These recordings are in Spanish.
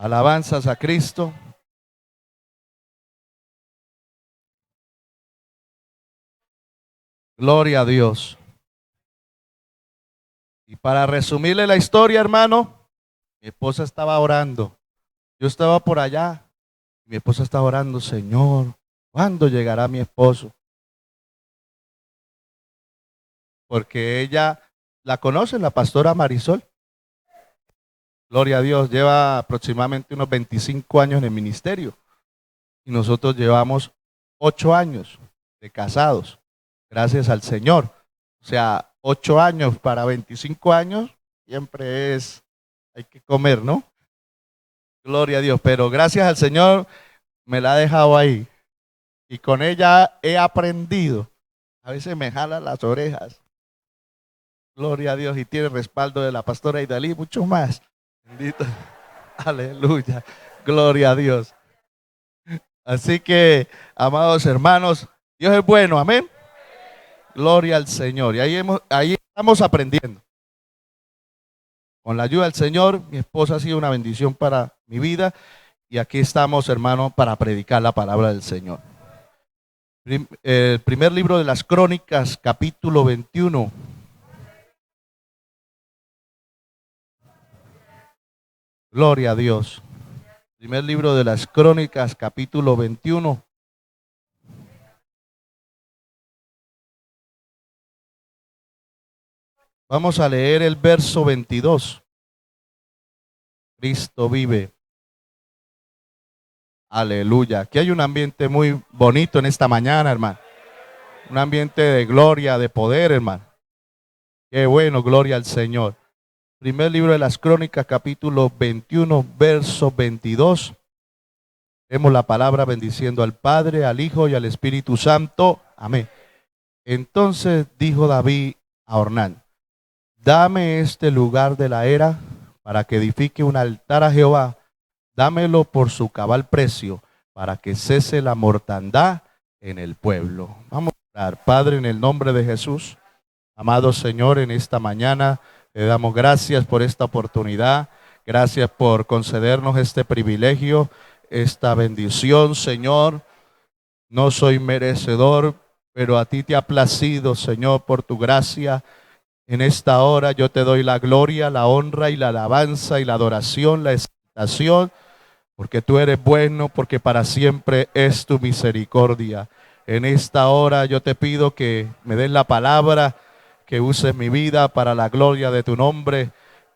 Alabanzas a Cristo. Gloria a Dios. Y para resumirle la historia, hermano, mi esposa estaba orando. Yo estaba por allá. Mi esposa estaba orando, Señor, ¿cuándo llegará mi esposo? Porque ella la conoce, la pastora Marisol. Gloria a Dios, lleva aproximadamente unos 25 años en el ministerio. Y nosotros llevamos 8 años de casados, gracias al Señor. O sea, 8 años para 25 años, siempre hay que comer, ¿no? Gloria a Dios, pero gracias al Señor me la ha dejado ahí. Y con ella he aprendido. A veces me jala las orejas. Gloria a Dios, y tiene respaldo de la pastora Idalí, mucho más. Bendito. Aleluya. Gloria a Dios. Así que, amados hermanos, Dios es bueno, amén. Gloria al Señor. Y ahí estamos aprendiendo. Con la ayuda del Señor, mi esposa ha sido una bendición para mi vida. Y aquí estamos, hermanos, para predicar la palabra del Señor. El primer libro de las Crónicas, capítulo 21. Gloria a Dios. Primer libro de las Crónicas, capítulo 21. Vamos a leer el verso 22. Cristo vive. Aleluya. Aquí hay un ambiente muy bonito en esta mañana, hermano. Un ambiente de gloria, de poder, hermano. Qué bueno, gloria al Señor. Primer libro de las Crónicas, capítulo 21, verso 22. Vemos la palabra bendiciendo al Padre, al Hijo y al Espíritu Santo. Amén. Entonces dijo David a Ornán: dame este lugar de la era para que edifique un altar a Jehová. Dámelo por su cabal precio, para que cese la mortandad en el pueblo. Vamos a orar. Padre, en el nombre de Jesús, amado Señor, en esta mañana le damos gracias por esta oportunidad. Gracias por concedernos este privilegio, esta bendición, Señor. No soy merecedor, pero a ti te ha placido, Señor, por tu gracia. En esta hora yo te doy la gloria, la honra y la alabanza y la adoración, la exaltación, porque tú eres bueno, porque para siempre es tu misericordia. En esta hora yo te pido que me des la palabra, que uses mi vida para la gloria de tu nombre,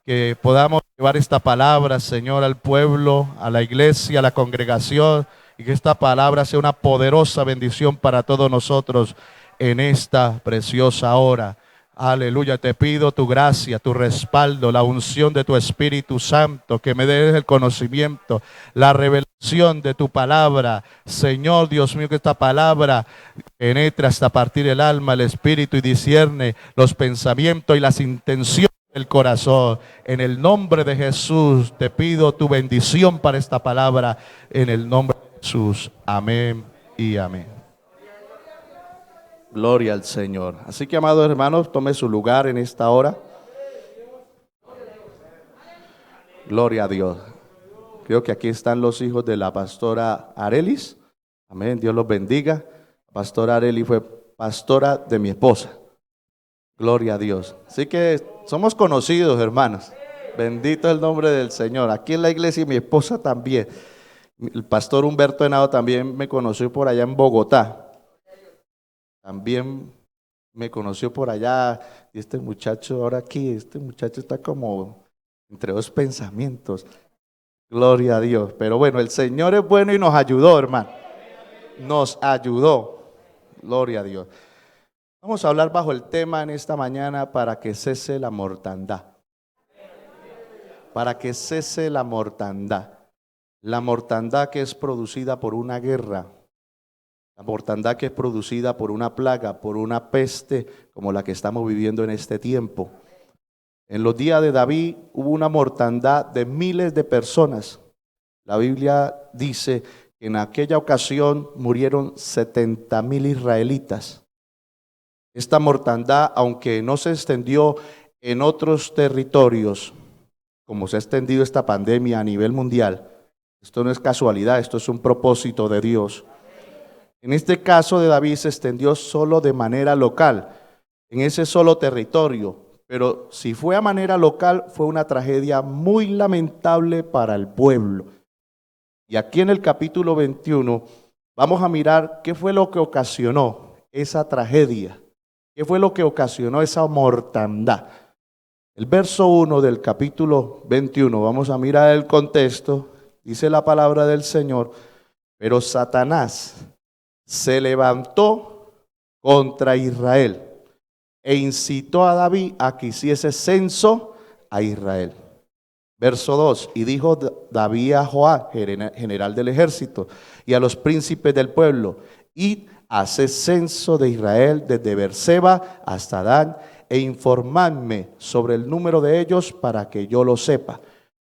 que podamos llevar esta palabra, Señor, al pueblo, a la iglesia, a la congregación, y que esta palabra sea una poderosa bendición para todos nosotros en esta preciosa hora. Aleluya, te pido tu gracia, tu respaldo, la unción de tu Espíritu Santo, que me des el conocimiento, la revelación de tu palabra. Señor Dios mío, que esta palabra penetre hasta partir el alma, el espíritu y discierne los pensamientos y las intenciones del corazón. En el nombre de Jesús te pido tu bendición para esta palabra, en el nombre de Jesús. Amén y amén. Gloria al Señor. Así que, amados hermanos, tome su lugar en esta hora. Gloria a Dios. Creo que aquí están los hijos de la pastora Arelis. Amén, Dios los bendiga. La pastora Arelis fue pastora de mi esposa. Gloria a Dios. Así que somos conocidos, hermanos. Bendito el nombre del Señor. Aquí en la iglesia y mi esposa también. El pastor Humberto Henao también me conoció por allá en Bogotá. También me conoció por allá. Y este muchacho ahora aquí, este muchacho está como entre dos pensamientos. Gloria a Dios. Pero bueno, el Señor es bueno y nos ayudó, hermano. Nos ayudó. Gloria a Dios. Vamos a hablar bajo el tema en esta mañana: para que cese la mortandad. Para que cese la mortandad. La mortandad que es producida por una guerra. La mortandad que es producida por una plaga, por una peste como la que estamos viviendo en este tiempo. En los días de David hubo una mortandad de miles de personas. La Biblia dice que en aquella ocasión murieron 70,000 israelitas. Esta mortandad, aunque no se extendió en otros territorios, como se ha extendido esta pandemia a nivel mundial, Esto no es casualidad, esto es un propósito de Dios. En este caso de David se extendió solo de manera local, en ese solo territorio. Pero si fue a manera local, fue una tragedia muy lamentable para el pueblo. Y aquí en el capítulo 21 vamos a mirar qué fue lo que ocasionó esa tragedia, qué fue lo que ocasionó esa mortandad. El verso 1 del capítulo 21, vamos a mirar el contexto, dice la palabra del Señor: pero Satanás se levantó contra Israel e incitó a David a que hiciese censo a Israel. Verso 2, y dijo David a Joab, general del ejército, y a los príncipes del pueblo: id, haced censo de Israel desde Beerseba hasta Dan, e informadme sobre el número de ellos para que yo lo sepa.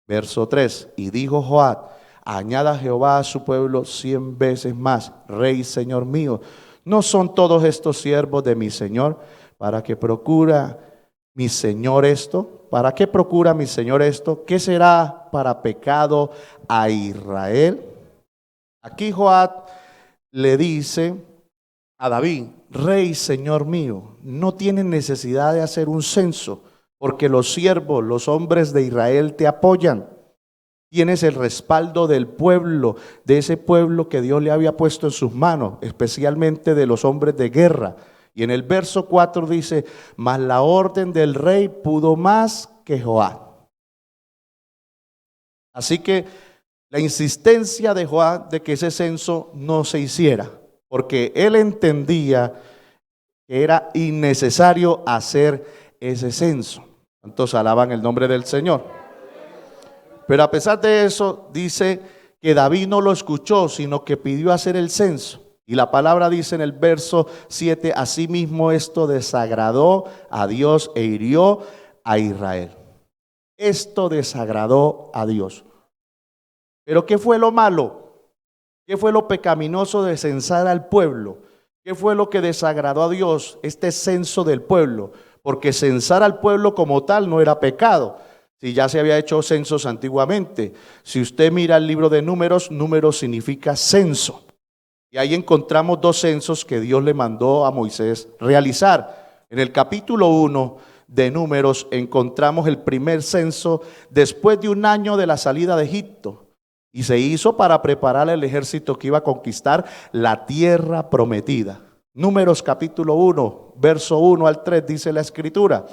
Verso 3, y dijo Joab: añada Jehová a su pueblo 100 veces más, Rey, Señor mío. ¿No son todos estos siervos de mi Señor? ¿Para qué procura mi Señor esto? ¿Para qué procura mi Señor esto? ¿Qué será para pecado a Israel? Aquí Joab le dice a David: Rey, Señor mío, no tienes necesidad de hacer un censo, porque los siervos, los hombres de Israel te apoyan. Tienes el respaldo del pueblo, de ese pueblo que Dios le había puesto en sus manos, especialmente de los hombres de guerra. Y en el verso 4 dice: mas la orden del rey pudo más que Joab. Así que la insistencia de Joab de que ese censo no se hiciera, porque él entendía que era innecesario hacer ese censo. ¿Cuántos alaban el nombre del Señor? Pero a pesar de eso, dice que David no lo escuchó, sino que pidió hacer el censo. Y la palabra dice en el verso 7, asimismo esto desagradó a Dios e hirió a Israel. Esto desagradó a Dios. Pero ¿qué fue lo malo? ¿Qué fue lo pecaminoso de censar al pueblo? ¿Qué fue lo que desagradó a Dios, este censo del pueblo? Porque censar al pueblo como tal no era pecado, si ya se había hecho censos antiguamente. Si usted mira el libro de Números, números significa censo. Y ahí encontramos 2 censos que Dios le mandó a Moisés realizar. En el capítulo 1 de Números encontramos el primer censo después de 1 año de la salida de Egipto. Y se hizo para preparar el ejército que iba a conquistar la tierra prometida. Números capítulo 1, verso 1 al 3 dice la escritura: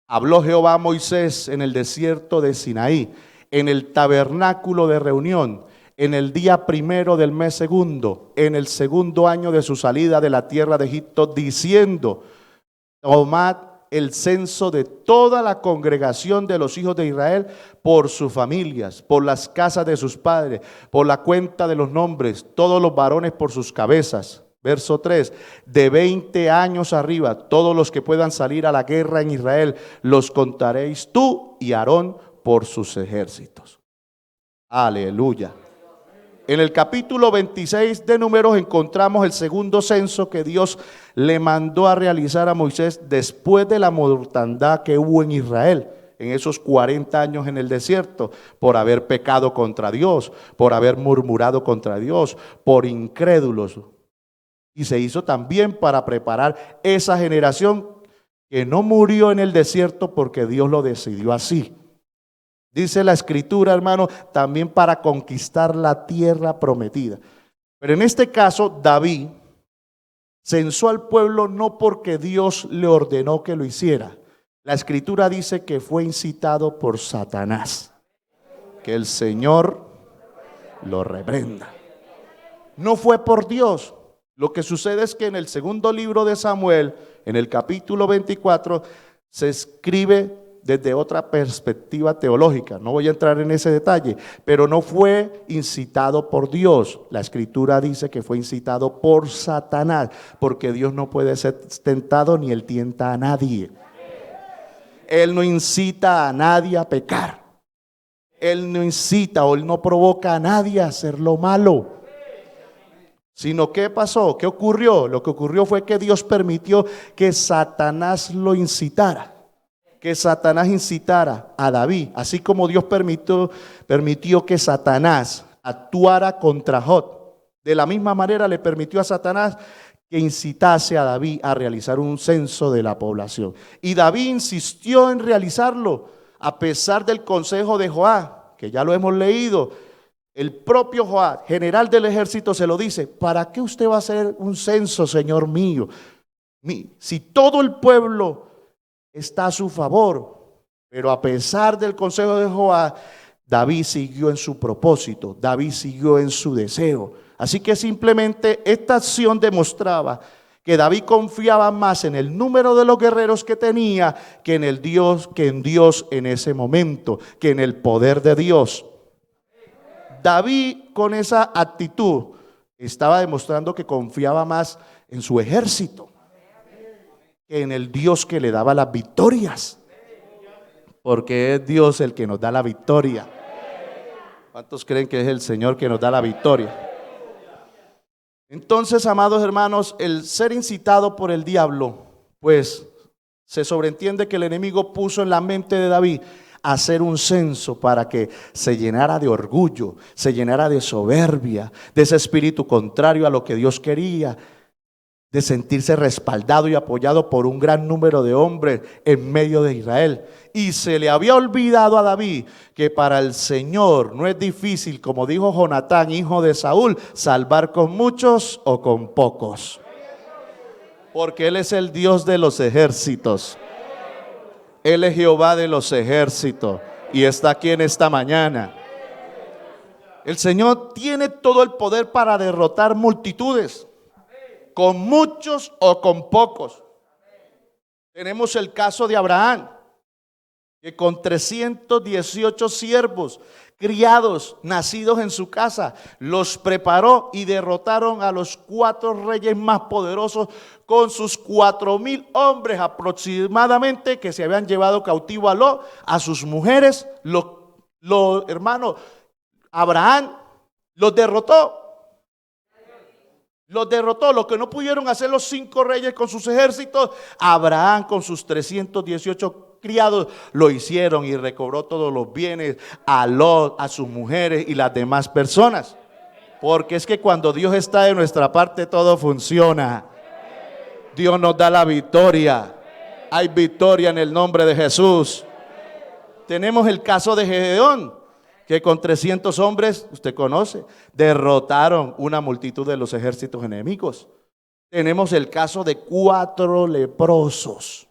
habló Jehová a Moisés en el desierto de Sinaí, en el tabernáculo de reunión, en el día 1 del mes segundo, en el 2.º año de su salida de la tierra de Egipto, diciendo: tomad el censo de toda la congregación de los hijos de Israel por sus familias, por las casas de sus padres, por la cuenta de los nombres, todos los varones por sus cabezas. Verso 3, de 20 años arriba, todos los que puedan salir a la guerra en Israel, los contaréis tú y Aarón por sus ejércitos. Aleluya. En el capítulo 26 de Números encontramos el segundo censo que Dios le mandó a realizar a Moisés después de la mortandad que hubo en Israel, en esos 40 años en el desierto, por haber pecado contra Dios, por haber murmurado contra Dios, por incrédulos. Y se hizo también para preparar esa generación que no murió en el desierto porque Dios lo decidió así. Dice la escritura, hermano, también para conquistar la tierra prometida. Pero en este caso, David censó al pueblo no porque Dios le ordenó que lo hiciera. La escritura dice que fue incitado por Satanás. Que el Señor lo reprenda. No fue por Dios. Lo que sucede es que en el segundo libro de Samuel, en el capítulo 24, se escribe desde otra perspectiva teológica. No voy a entrar en ese detalle, pero no fue incitado por Dios. La escritura dice que fue incitado por Satanás, porque Dios no puede ser tentado ni él tienta a nadie. Él no incita a nadie a pecar. Él no incita o él no provoca a nadie a hacer lo malo. Sino, ¿qué pasó? ¿Qué ocurrió? Lo que ocurrió fue que Dios permitió que Satanás lo incitara. Que Satanás incitara a David, así como Dios permitió que Satanás actuara contra Job. De la misma manera le permitió a Satanás que incitase a David a realizar un censo de la población. Y David insistió en realizarlo a pesar del consejo de Joab, que ya lo hemos leído. El propio Joab, general del ejército, se lo dice: ¿para qué usted va a hacer un censo, señor mío? Si todo el pueblo está a su favor. Pero a pesar del consejo de Joab, David siguió en su propósito, David siguió en su deseo. Así que simplemente esta acción demostraba que David confiaba más en el número de los guerreros que tenía que en Dios en ese momento, que en el poder de Dios. David, con esa actitud, estaba demostrando que confiaba más en su ejército que en el Dios que le daba las victorias, porque es Dios el que nos da la victoria. ¿Cuántos creen que es el Señor que nos da la victoria? Entonces, amados hermanos, el ser incitado por el diablo, pues se sobreentiende que el enemigo puso en la mente de David hacer un censo para que se llenara de orgullo, se llenara de soberbia, de ese espíritu contrario a lo que Dios quería, de sentirse respaldado y apoyado por un gran número de hombres en medio de Israel. Y se le había olvidado a David que para el Señor no es difícil, como dijo Jonatán, hijo de Saúl, salvar con muchos o con pocos, porque Él es el Dios de los ejércitos. Él es Jehová de los ejércitos y está aquí en esta mañana. El Señor tiene todo el poder para derrotar multitudes, con muchos o con pocos. Tenemos el caso de Abraham, que con 318 siervos, criados, nacidos en su casa, los preparó y derrotaron a los 4 reyes más poderosos con sus 4,000 hombres aproximadamente que se habían llevado cautivo a Lot, a sus mujeres. Los hermanos, Abraham los derrotó. Los derrotó. Lo que no pudieron hacer los 5 reyes con sus ejércitos, Abraham con sus 318 criados lo hicieron, y recobró todos los bienes a Lot, a sus mujeres y las demás personas. Porque es que cuando Dios está de nuestra parte, todo funciona. Dios nos da la victoria. Hay victoria en el nombre de Jesús. Tenemos el caso de Gedeón, que con 300 hombres, usted conoce, derrotaron una multitud de los ejércitos enemigos. Tenemos el caso de 4 leprosos.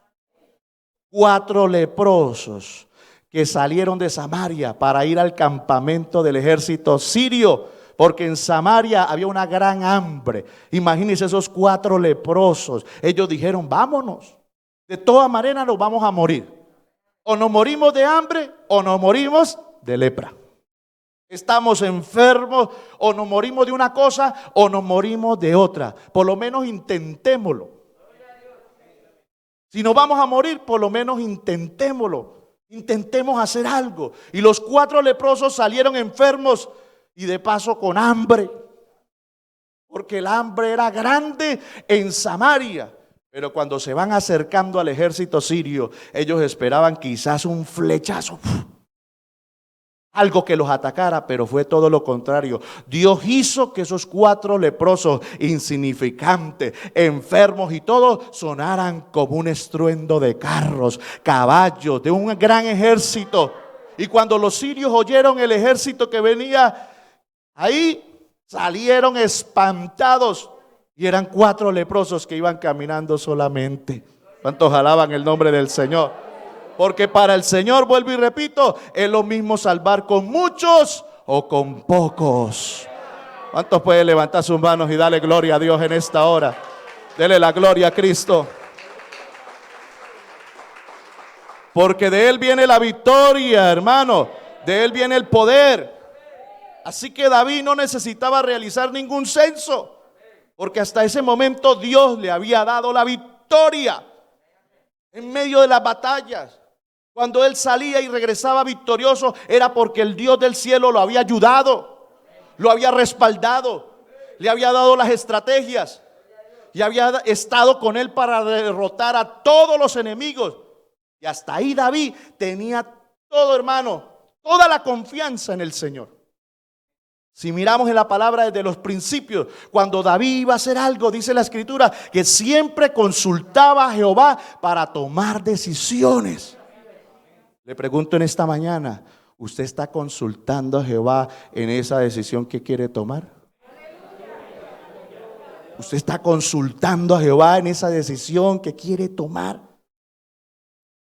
4 leprosos que salieron de Samaria para ir al campamento del ejército sirio, porque en Samaria había una gran hambre. Imagínense esos 4 leprosos. Ellos dijeron: vámonos, de todas maneras nos vamos a morir. O nos morimos de hambre o nos morimos de lepra. Estamos enfermos, o nos morimos de una cosa o nos morimos de otra. Por lo menos intentémoslo. Si nos vamos a morir, por lo menos intentémoslo. Intentemos hacer algo. Y los 4 leprosos salieron enfermos y de paso con hambre, porque el hambre era grande en Samaria. Pero cuando se van acercando al ejército sirio, ellos esperaban quizás un flechazo, algo que los atacara, pero fue todo lo contrario. Dios hizo que esos 4 leprosos insignificantes, enfermos y todos, sonaran como un estruendo de carros, caballos, de un gran ejército. Y cuando los sirios oyeron el ejército que venía ahí, salieron espantados, y eran 4 leprosos que iban caminando solamente. ¿Cuántos alaban el nombre del Señor? Porque para el Señor, vuelvo y repito, es lo mismo salvar con muchos o con pocos. ¿Cuántos pueden levantar sus manos y darle gloria a Dios en esta hora? Dele la gloria a Cristo. Porque de Él viene la victoria, hermano. De Él viene el poder. Así que David no necesitaba realizar ningún censo, porque hasta ese momento Dios le había dado la victoria en medio de las batallas. Cuando él salía y regresaba victorioso, era porque el Dios del cielo lo había ayudado, lo había respaldado, le había dado las estrategias y había estado con él para derrotar a todos los enemigos. Y hasta ahí David tenía todo, hermano, toda la confianza en el Señor. Si miramos en la palabra desde los principios, cuando David iba a hacer algo, dice la escritura, que siempre consultaba a Jehová para tomar decisiones. Le pregunto en esta mañana, ¿usted está consultando a Jehová en esa decisión que quiere tomar? ¿Usted está consultando a Jehová en esa decisión que quiere tomar?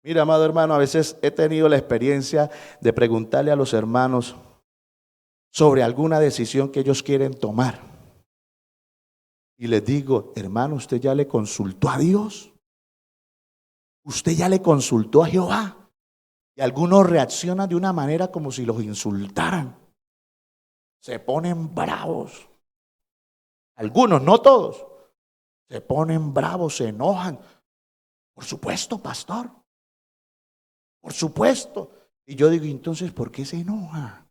Mira, amado hermano, a veces he tenido la experiencia de preguntarle a los hermanos sobre alguna decisión que ellos quieren tomar. Y les digo, hermano, ¿usted ya le consultó a Dios? ¿Usted ya le consultó a Jehová? Y algunos reaccionan de una manera como si los insultaran. Se ponen bravos. Algunos, no todos. Se ponen bravos, se enojan. Por supuesto, pastor. Por supuesto. Y yo digo, entonces, ¿por qué se enoja?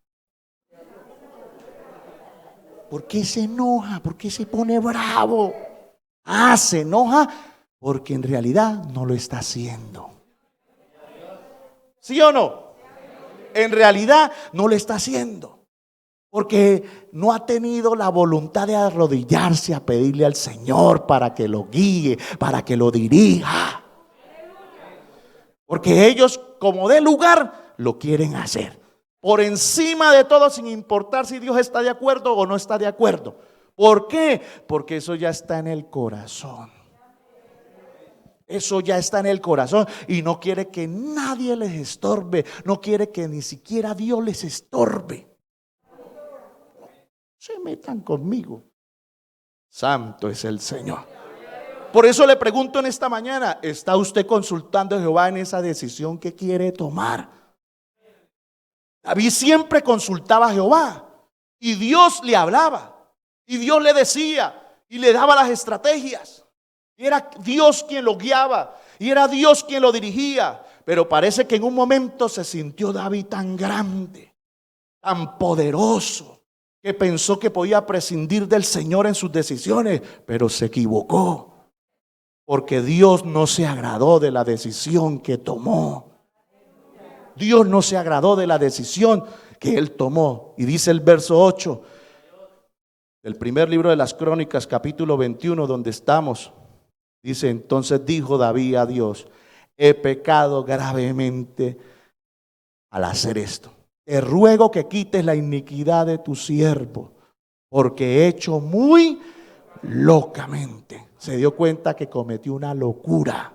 ¿Por qué se enoja? ¿Por qué se pone bravo? Se enoja porque en realidad no lo está haciendo. ¿Sí o no? En realidad no lo está haciendo. Porque no ha tenido la voluntad de arrodillarse a pedirle al Señor para que lo guíe, para que lo dirija. Porque ellos, como de lugar, lo quieren hacer. Por encima de todo, sin importar si Dios está de acuerdo o no está de acuerdo. ¿Por qué? Porque eso ya está en el corazón. Eso ya está en el corazón y no quiere que nadie les estorbe. No quiere que ni siquiera Dios les estorbe. Se metan conmigo. Santo es el Señor. Por eso le pregunto en esta mañana, ¿está usted consultando a Jehová en esa decisión que quiere tomar? David siempre consultaba a Jehová y Dios le hablaba y Dios le decía y le daba las estrategias. Y era Dios quien lo guiaba y era Dios quien lo dirigía. Pero parece que en un momento se sintió David tan grande, tan poderoso, que pensó que podía prescindir del Señor en sus decisiones, pero se equivocó. Porque Dios no se agradó de la decisión que tomó. Dios no se agradó de la decisión que él tomó. Y dice el verso 8 del primer libro de las Crónicas, capítulo 21, donde estamos. Dice, entonces dijo David a Dios, he pecado gravemente al hacer esto. Te ruego que quites la iniquidad de tu siervo, porque he hecho muy locamente. Se dio cuenta que cometió una locura.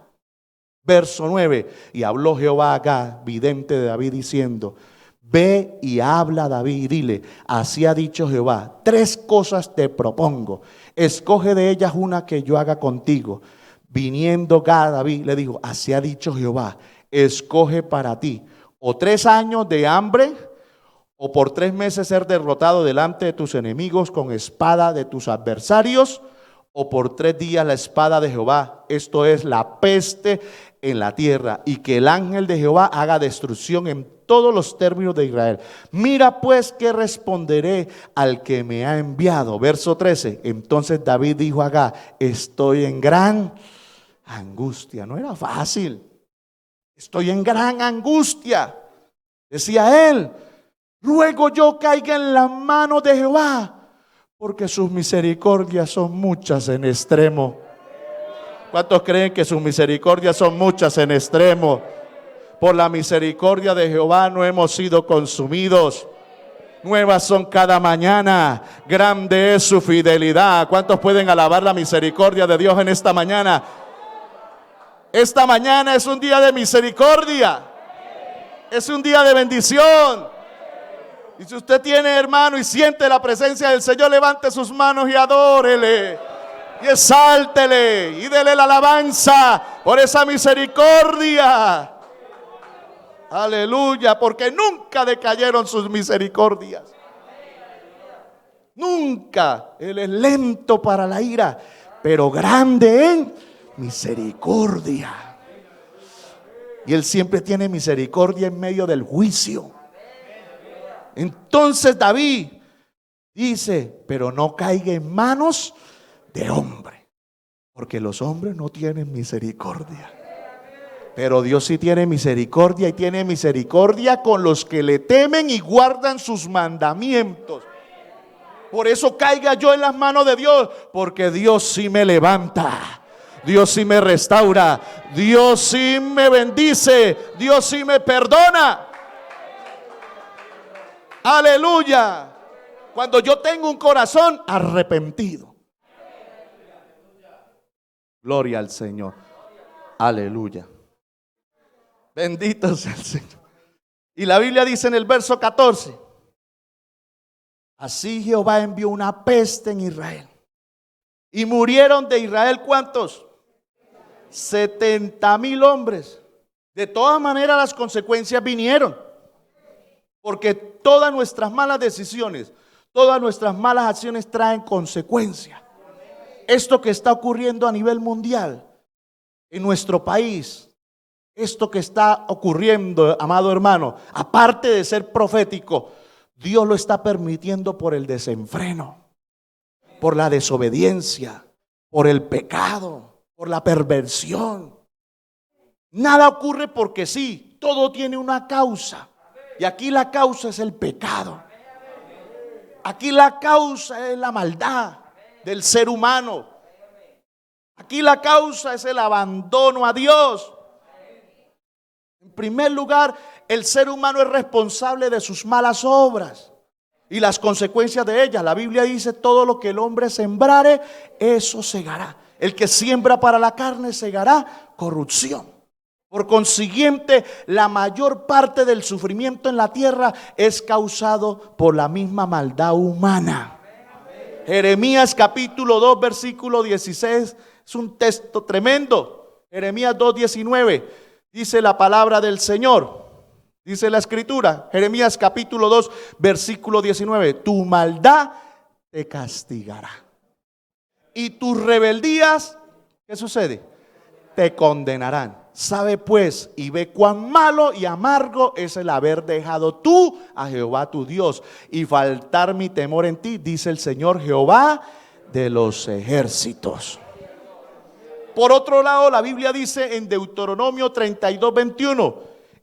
Verso 9, y habló Jehová a Gad, vidente de David, diciendo, ve y habla a David y dile, así ha dicho Jehová, 3 cosas te propongo, escoge de ellas una que yo haga contigo. Viniendo Gad a David, le dijo, así ha dicho Jehová, escoge para ti, o 3 años de hambre, o por 3 meses ser derrotado delante de tus enemigos con espada de tus adversarios, o por 3 días la espada de Jehová, esto es la peste en la tierra, y que el ángel de Jehová haga destrucción en todos los términos de Israel. Mira pues qué responderé al que me ha enviado. Verso 13, entonces David dijo a Gad, estoy en gran angustia. No era fácil. Estoy en gran angustia. Decía él, ruego yo caiga en la mano de Jehová, porque sus misericordias son muchas en extremo. ¿Cuántos creen que sus misericordias son muchas en extremo? Por la misericordia de Jehová no hemos sido consumidos. Nuevas son cada mañana. Grande es su fidelidad. ¿Cuántos pueden alabar la misericordia de Dios en esta mañana? Esta mañana es un día de misericordia. Es un día de bendición. Y si usted tiene, hermano, y siente la presencia del Señor, levante sus manos y adórele. Y exáltele y dele la alabanza por esa misericordia. Aleluya, porque nunca decayeron sus misericordias. Nunca. Él es lento para la ira, pero grande en misericordia. Y Él siempre tiene misericordia en medio del juicio. Entonces David dice, pero no caiga en manos de hombre, porque los hombres no tienen misericordia. Pero Dios sí tiene misericordia, y tiene misericordia con los que le temen y guardan sus mandamientos. Por eso caiga yo en las manos de Dios, porque Dios sí me levanta. Dios sí me restaura, Dios sí me bendice, Dios sí me perdona. Aleluya. Cuando yo tengo un corazón arrepentido. Gloria al Señor. Aleluya. Bendito sea el Señor. Y la Biblia dice en el verso 14: así Jehová envió una peste en Israel. Y murieron de Israel, ¿cuántos? 70,000 hombres. De todas maneras las consecuencias vinieron. Porque todas nuestras malas decisiones, todas nuestras malas acciones traen consecuencias. Esto que está ocurriendo a nivel mundial, en nuestro país, esto que está ocurriendo, amado hermano, aparte de ser profético, Dios lo está permitiendo por el desenfreno, por la desobediencia, por el pecado, por la perversión. Nada ocurre porque sí, todo tiene una causa. Y aquí la causa es el pecado. Aquí la causa es la maldad del ser humano. Aquí la causa es el abandono a Dios. En primer lugar, el ser humano es responsable de sus malas obras y las consecuencias de ellas. La Biblia dice: todo lo que el hombre sembrare, eso segará. El que siembra para la carne segará corrupción. Por consiguiente, la mayor parte del sufrimiento en la tierra es causado por la misma maldad humana. Jeremías capítulo 2 versículo 16 es un texto tremendo. Jeremías 2:19 dice la palabra del Señor. Dice la escritura, Jeremías capítulo 2 versículo 19: tu maldad te castigará y tus rebeldías, ¿qué sucede? Te condenarán. Sabe pues y ve cuán malo y amargo es el haber dejado tú a Jehová tu Dios y faltar mi temor en ti, dice el Señor Jehová de los ejércitos. Por otro lado, la Biblia dice en Deuteronomio 32:21,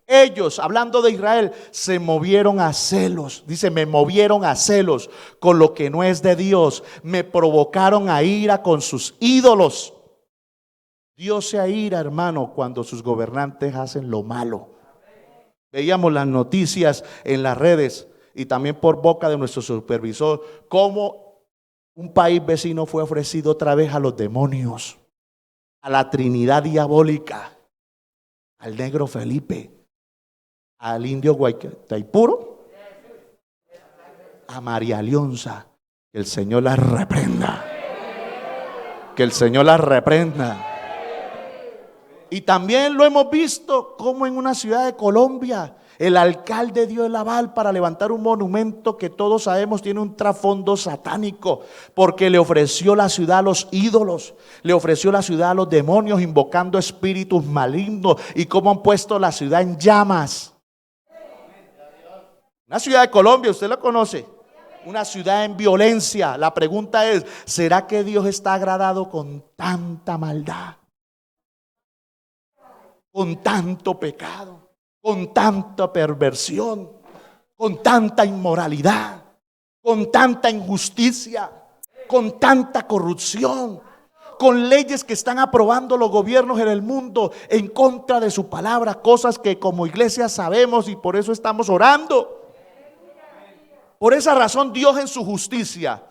ellos, hablando de Israel, se movieron a celos. Dice: me movieron a celos con lo que no es de Dios, me provocaron a ira con sus ídolos. Dios se aira, hermano, cuando sus gobernantes hacen lo malo. Veíamos las noticias en las redes y también por boca de nuestro supervisor, cómo un país vecino fue ofrecido otra vez a los demonios, a la Trinidad diabólica, al negro Felipe, al indio Guaytaipuro, a María Leonza. Que el Señor las reprenda. Que el Señor las reprenda. Y también lo hemos visto como en una ciudad de Colombia el alcalde dio el aval para levantar un monumento que todos sabemos tiene un trasfondo satánico, porque le ofreció la ciudad a los ídolos, le ofreció la ciudad a los demonios, invocando espíritus malignos, y cómo han puesto la ciudad en llamas. Una ciudad de Colombia, usted la conoce, una ciudad en violencia. La pregunta es: ¿será que Dios está agradado con tanta maldad? Con tanto pecado, con tanta perversión, con tanta inmoralidad, con tanta injusticia, con tanta corrupción, con leyes que están aprobando los gobiernos en el mundo en contra de su palabra, cosas que como iglesia sabemos y por eso estamos orando. Por esa razón Dios en su justicia,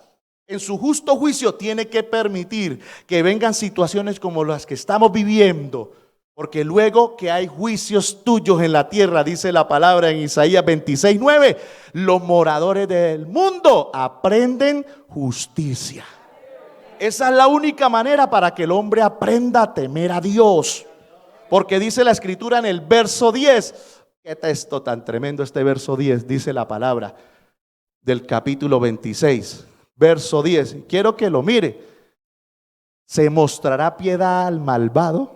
en su justo juicio, tiene que permitir que vengan situaciones como las que estamos viviendo. Porque luego que hay juicios tuyos en la tierra, dice la palabra en Isaías 26:9, los moradores del mundo aprenden justicia. Esa es la única manera para que el hombre aprenda a temer a Dios. Porque dice la escritura en el verso 10, qué texto tan tremendo este verso 10, dice la palabra del capítulo 26, verso 10. Quiero que lo mire. ¿Se mostrará piedad al malvado?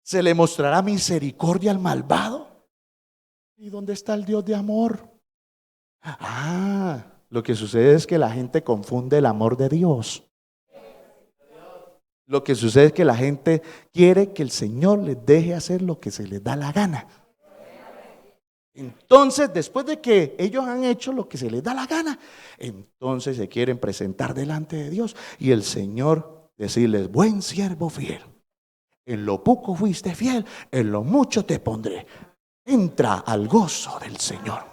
¿Se le mostrará misericordia al malvado? ¿Y dónde está el Dios de amor? Lo que sucede es que la gente confunde el amor de Dios. Lo que sucede es que la gente quiere que el Señor les deje hacer lo que se les da la gana. Entonces, después de que ellos han hecho lo que se les da la gana, entonces se quieren presentar delante de Dios y el Señor decirles: buen siervo fiel, en lo poco fuiste fiel, en lo mucho te pondré. Entra al gozo del Señor.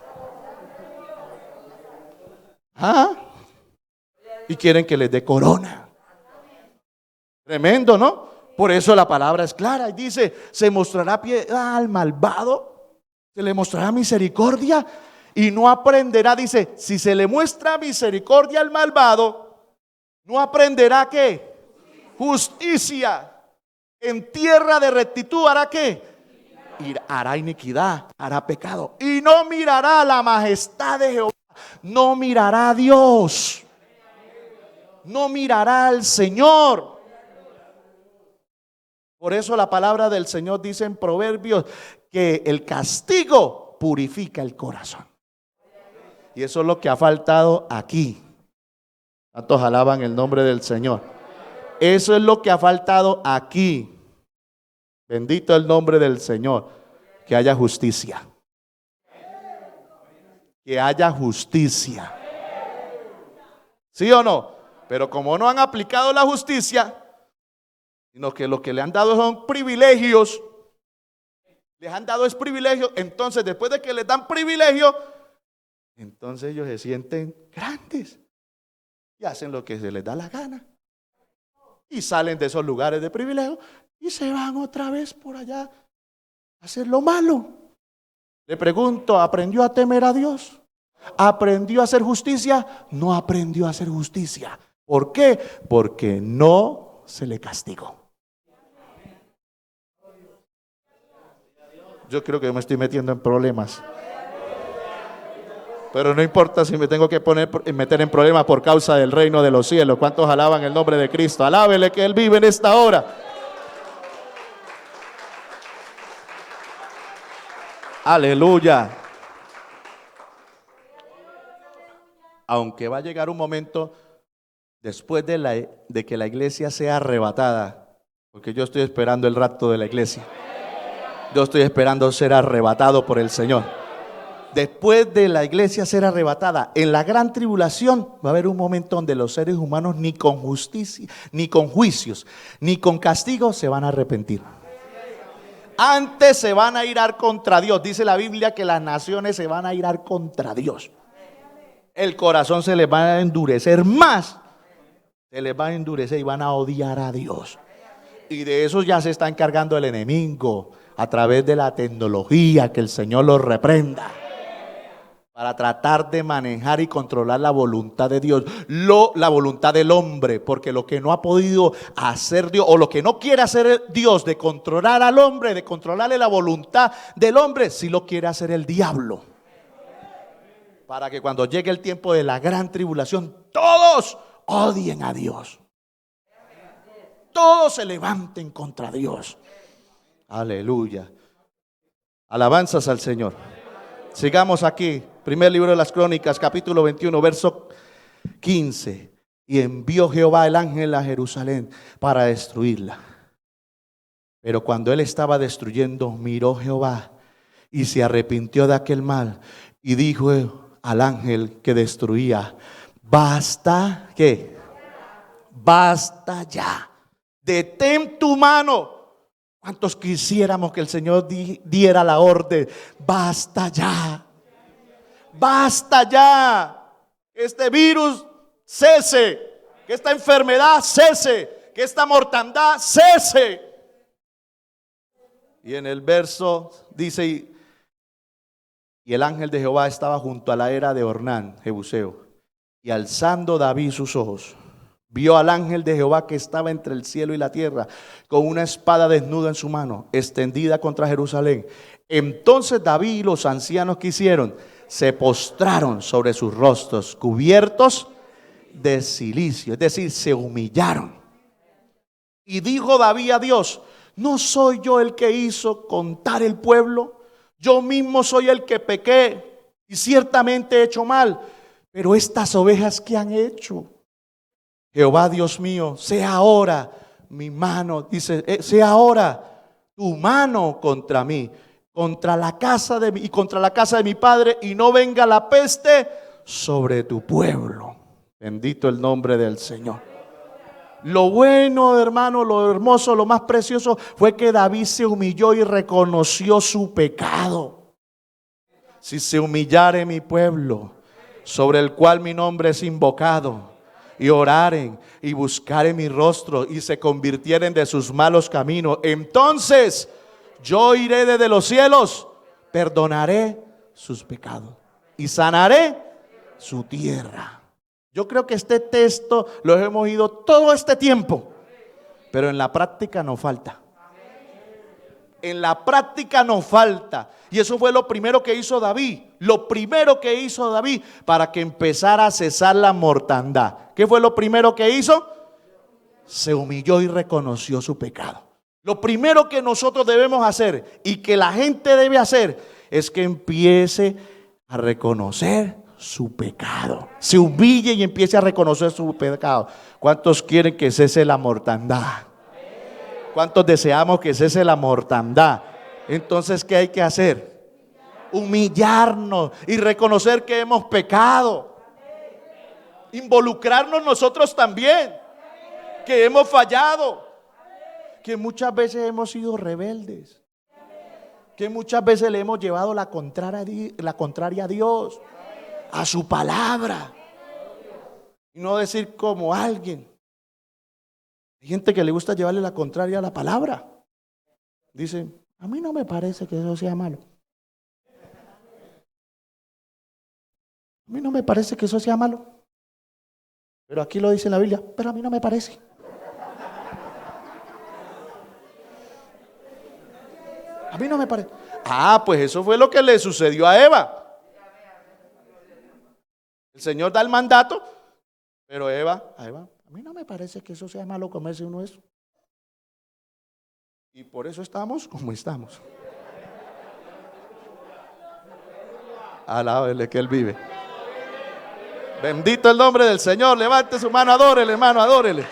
¿Ah? Y quieren que les dé corona. Tremendo, ¿no? Por eso la palabra es clara y dice: se mostrará piedad al malvado, se le mostrará misericordia y no aprenderá. Dice: si se le muestra misericordia al malvado, no aprenderá ¿qué? Justicia. En tierra de rectitud hará ¿qué? Hará iniquidad, hará pecado y no mirará la majestad de Jehová, no mirará a Dios, no mirará al Señor. Por eso la palabra del Señor dice en Proverbios que el castigo purifica el corazón. Y eso es lo que ha faltado aquí. ¿Cuántos alaban el nombre del Señor? Eso es lo que ha faltado aquí. Bendito el nombre del Señor. Que haya justicia. Que haya justicia. ¿Sí o no? Pero como no han aplicado la justicia, sino que lo que le han dado son privilegios, les han dado es privilegio, entonces después de que les dan privilegio, entonces ellos se sienten grandes y hacen lo que se les da la gana. Y salen de esos lugares de privilegio y se van otra vez por allá a hacer lo malo. Le pregunto, ¿aprendió a temer a Dios? ¿Aprendió a hacer justicia? No aprendió a hacer justicia. ¿Por qué? Porque no se le castigó. Yo creo que me estoy metiendo en problemas. Pero no importa si me tengo que meter en problemas por causa del reino de los cielos. ¿Cuántos alaban el nombre de Cristo? Alábele que Él vive en esta hora. Aleluya. Aunque va a llegar un momento después de que la iglesia sea arrebatada, porque yo estoy esperando el rapto de la iglesia. Yo estoy esperando ser arrebatado por el Señor. Después de la iglesia ser arrebatada, en la gran tribulación va a haber un momento donde los seres humanos ni con justicia, ni con juicios, ni con castigo se van a arrepentir. Antes se van a irar contra Dios. Dice la Biblia que las naciones se van a irar contra Dios. El corazón se les va a endurecer más. Se les va a endurecer y van a odiar a Dios. Y de eso ya se está encargando el enemigo a través de la tecnología, que el Señor los reprenda. Para tratar de manejar y controlar la voluntad de Dios, la voluntad del hombre, porque lo que no ha podido hacer Dios, o lo que no quiere hacer Dios de controlar al hombre, de controlarle la voluntad del hombre, sí lo quiere hacer el diablo. Para que cuando llegue el tiempo de la gran tribulación, todos odien a Dios. Todos se levanten contra Dios. Aleluya. Alabanzas al Señor. Sigamos aquí. Primer libro de las Crónicas, capítulo 21, verso 15. Y envió Jehová el ángel a Jerusalén para destruirla. Pero cuando él estaba destruyendo, miró Jehová y se arrepintió de aquel mal. Y dijo al ángel que destruía: basta, ¿qué? Basta ya. Detén tu mano. ¿Cuántos quisiéramos que el Señor diera la orden? Basta ya. Basta ya. Que este virus cese. Que esta enfermedad cese. Que esta mortandad cese. Y en el verso dice: y el ángel de Jehová estaba junto a la era de Ornán, Jebuseo. Y alzando David sus ojos, vio al ángel de Jehová que estaba entre el cielo y la tierra, con una espada desnuda en su mano, extendida contra Jerusalén. Entonces David y los ancianos que hicieron, se postraron sobre sus rostros, cubiertos de cilicio, es decir, se humillaron. Y dijo David a Dios: ¿no soy yo el que hizo contar el pueblo? Yo mismo soy el que pequé y ciertamente he hecho mal. Pero estas ovejas, ¿qué han hecho? Jehová Dios mío, sea ahora mi mano, dice, sea ahora tu mano contra mí contra la casa de mi, y contra la casa de mi padre, y no venga la peste sobre tu pueblo. Bendito el nombre del Señor. Lo bueno, hermano, lo hermoso, lo más precioso fue que David se humilló y reconoció su pecado. Si se humillare mi pueblo, sobre el cual mi nombre es invocado, y oraren y buscaren mi rostro y se convirtieren de sus malos caminos, entonces yo iré desde los cielos, perdonaré sus pecados y sanaré su tierra. Yo creo que este texto lo hemos oído todo este tiempo, pero en la práctica nos falta. En la práctica nos falta. Y eso fue lo primero que hizo David. Lo primero que hizo David para que empezara a cesar la mortandad. ¿Qué fue lo primero que hizo? Se humilló y reconoció su pecado. Lo primero que nosotros debemos hacer y que la gente debe hacer es que empiece a reconocer su pecado. Se humille y empiece a reconocer su pecado. ¿Cuántos quieren que cese la mortandad? ¿Cuántos deseamos que cese la mortandad? Entonces, ¿qué hay que hacer? Humillarnos y reconocer que hemos pecado. Involucrarnos nosotros también, que hemos fallado, que muchas veces hemos sido rebeldes, que muchas veces le hemos llevado la contraria a Dios, a su palabra, y no decir como alguien. Hay gente que le gusta llevarle la contraria a la palabra. Dicen, a mí no me parece que eso sea malo. A mí no me parece que eso sea malo. Pero aquí lo dice la Biblia, pero a mí no me parece. A mí no me parece. Ah, pues eso fue lo que le sucedió a Eva. El Señor da el mandato, pero a Eva, a mí no me parece que eso sea malo comerse uno eso. Y por eso estamos como estamos. Alábele que Él vive. Bendito el nombre del Señor. Levante su mano, adórele, hermano, adórele.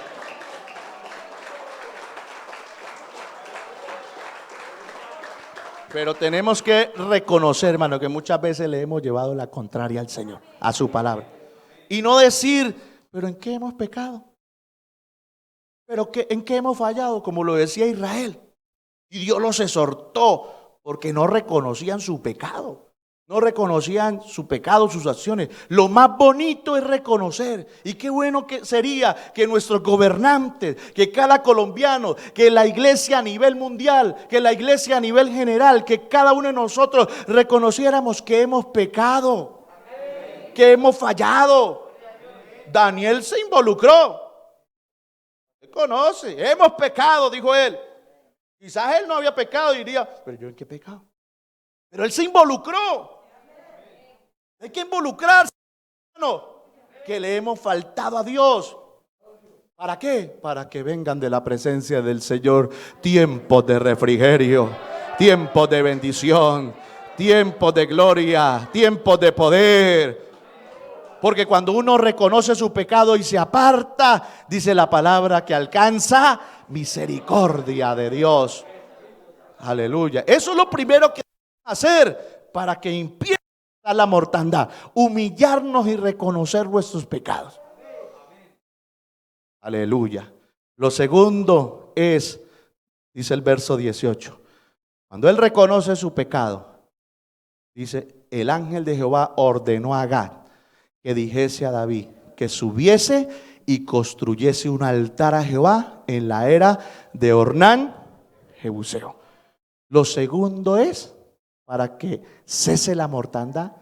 Pero tenemos que reconocer, hermano, que muchas veces le hemos llevado la contraria al Señor, a su palabra. Y no decir, pero ¿en qué hemos pecado? ¿Pero en qué hemos fallado? Como lo decía Israel. Y Dios los exhortó porque no reconocían su pecado. No reconocían su pecado, sus acciones. Lo más bonito es reconocer. Y qué bueno que sería que nuestros gobernantes, que cada colombiano, que la iglesia a nivel mundial, que la iglesia a nivel general, que cada uno de nosotros reconociéramos que hemos pecado, que hemos fallado. Daniel se involucró. Se conoce, hemos pecado, dijo él. Quizás él no había pecado y diría, pero yo en qué pecado. Pero él se involucró. Hay que involucrarse, hermano, que le hemos faltado a Dios. ¿Para qué? Para que vengan de la presencia del Señor tiempos de refrigerio, tiempos de bendición, tiempos de gloria, tiempos de poder. Porque cuando uno reconoce su pecado y se aparta, dice la palabra que alcanza misericordia de Dios. Aleluya. Eso es lo primero que debemos hacer para que empiece la mortandad. Humillarnos y reconocer nuestros pecados. Aleluya. Lo segundo es, dice el verso 18, cuando él reconoce su pecado, dice, el ángel de Jehová ordenó a Gad que dijese a David que subiese y construyese un altar a Jehová en la era de Ornán, Jebuseo. Lo segundo es, para que cese la mortandad,